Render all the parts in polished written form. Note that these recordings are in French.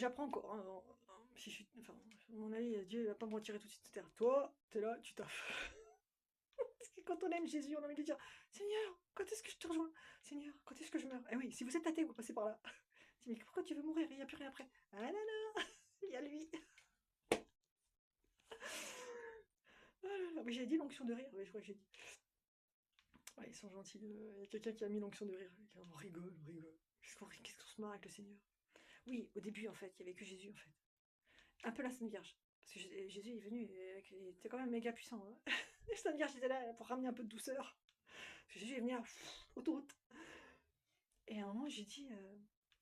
j'apprends encore, hein, si je suis, enfin, à mon avis, Dieu il va pas me retirer tout de suite de terre. Toi, t'es là, tu taffes. Parce que quand on aime Jésus, on a envie de lui dire, Seigneur, quand est-ce que je te rejoins? Seigneur, quand est-ce que je meurs? Eh oui, si vous êtes athée, vous passez par là. Mais pourquoi tu veux mourir? Il n'y a plus rien après. Ah là là, il y a lui. Ah là là, mais j'ai dit l'onction de rire, ouais, je crois que j'ai dit. Ouais, ils sont gentils. Il y a quelqu'un qui a mis l'onction de rire. On rigole, on rigole. Qu'est-ce qu'on se marre avec le Seigneur? Oui, au début, en fait, il n'y avait que Jésus, en fait. Un peu la Sainte Vierge. Parce que Jésus est venu, et il était quand même méga puissant. Hein. La Sainte Vierge était là pour ramener un peu de douceur. Parce que Jésus est venu à autoroute. Et à un moment, j'ai dit,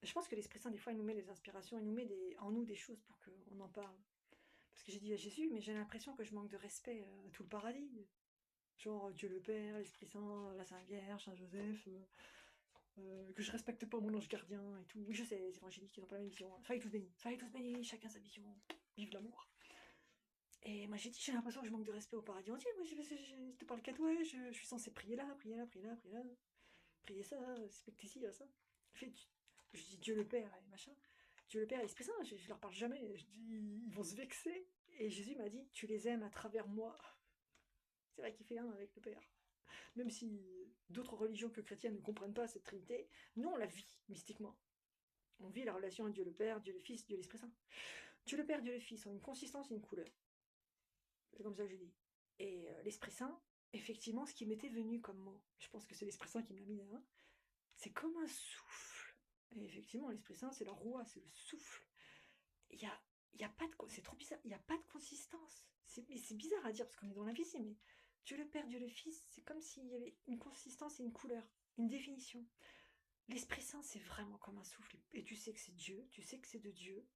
je pense que l'Esprit Saint, des fois, il nous met des inspirations, il nous met en nous des choses pour qu'on en parle. Parce que j'ai dit à Jésus, mais j'ai l'impression que je manque de respect à tout le paradis. Genre Dieu le Père, l'Esprit Saint, la Sainte Vierge, Saint Joseph, que je respecte pas mon ange gardien et tout. Oui, je sais, les évangéliques, ils ont pas la même vision. Soyez tous bénis, chacun sa vision. Vive l'amour. Et moi j'ai dit, j'ai l'impression que je manque de respect au paradis entier. Moi je te parle qu'à toi, je suis censé prier là, prier là, prier là, prier là, prier ça, respecter ci, là, ça. Je dis Dieu le Père et machin. Dieu le Père et l'Esprit Saint, je leur parle jamais. Je dis, ils vont se vexer. Et Jésus m'a dit, tu les aimes à travers moi. C'est vrai qu'il fait un avec le Père. Même si d'autres religions que chrétiennes ne comprennent pas cette trinité, nous on la vit mystiquement. On vit la relation à Dieu le Père, Dieu le Fils, Dieu l'Esprit Saint. Dieu le Père, Dieu le Fils ont une consistance et une couleur. C'est comme ça que je dis. Et l'Esprit Saint, effectivement, ce qui m'était venu comme mot, je pense que c'est l'Esprit Saint qui me l'a mis là, c'est comme un souffle. Et effectivement, l'Esprit Saint, c'est la roi, c'est le souffle. Il y a pas de... C'est trop bizarre, il n'y a pas de consistance. C'est bizarre à dire parce qu'on est dans l'invisible, mais Dieu le Père, Dieu le Fils, c'est comme s'il y avait une consistance et une couleur, une définition. L'Esprit Saint, c'est vraiment comme un souffle. Et tu sais que c'est Dieu, tu sais que c'est de Dieu.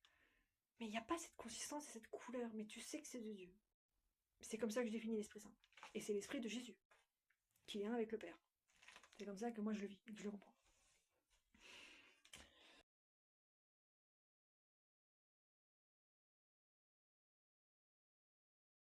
Mais il n'y a pas cette consistance et cette couleur, mais tu sais que c'est de Dieu. C'est comme ça que je définis l'Esprit Saint. Et c'est l'Esprit de Jésus, qui est un avec le Père. C'est comme ça que moi je le vis, que je le comprends.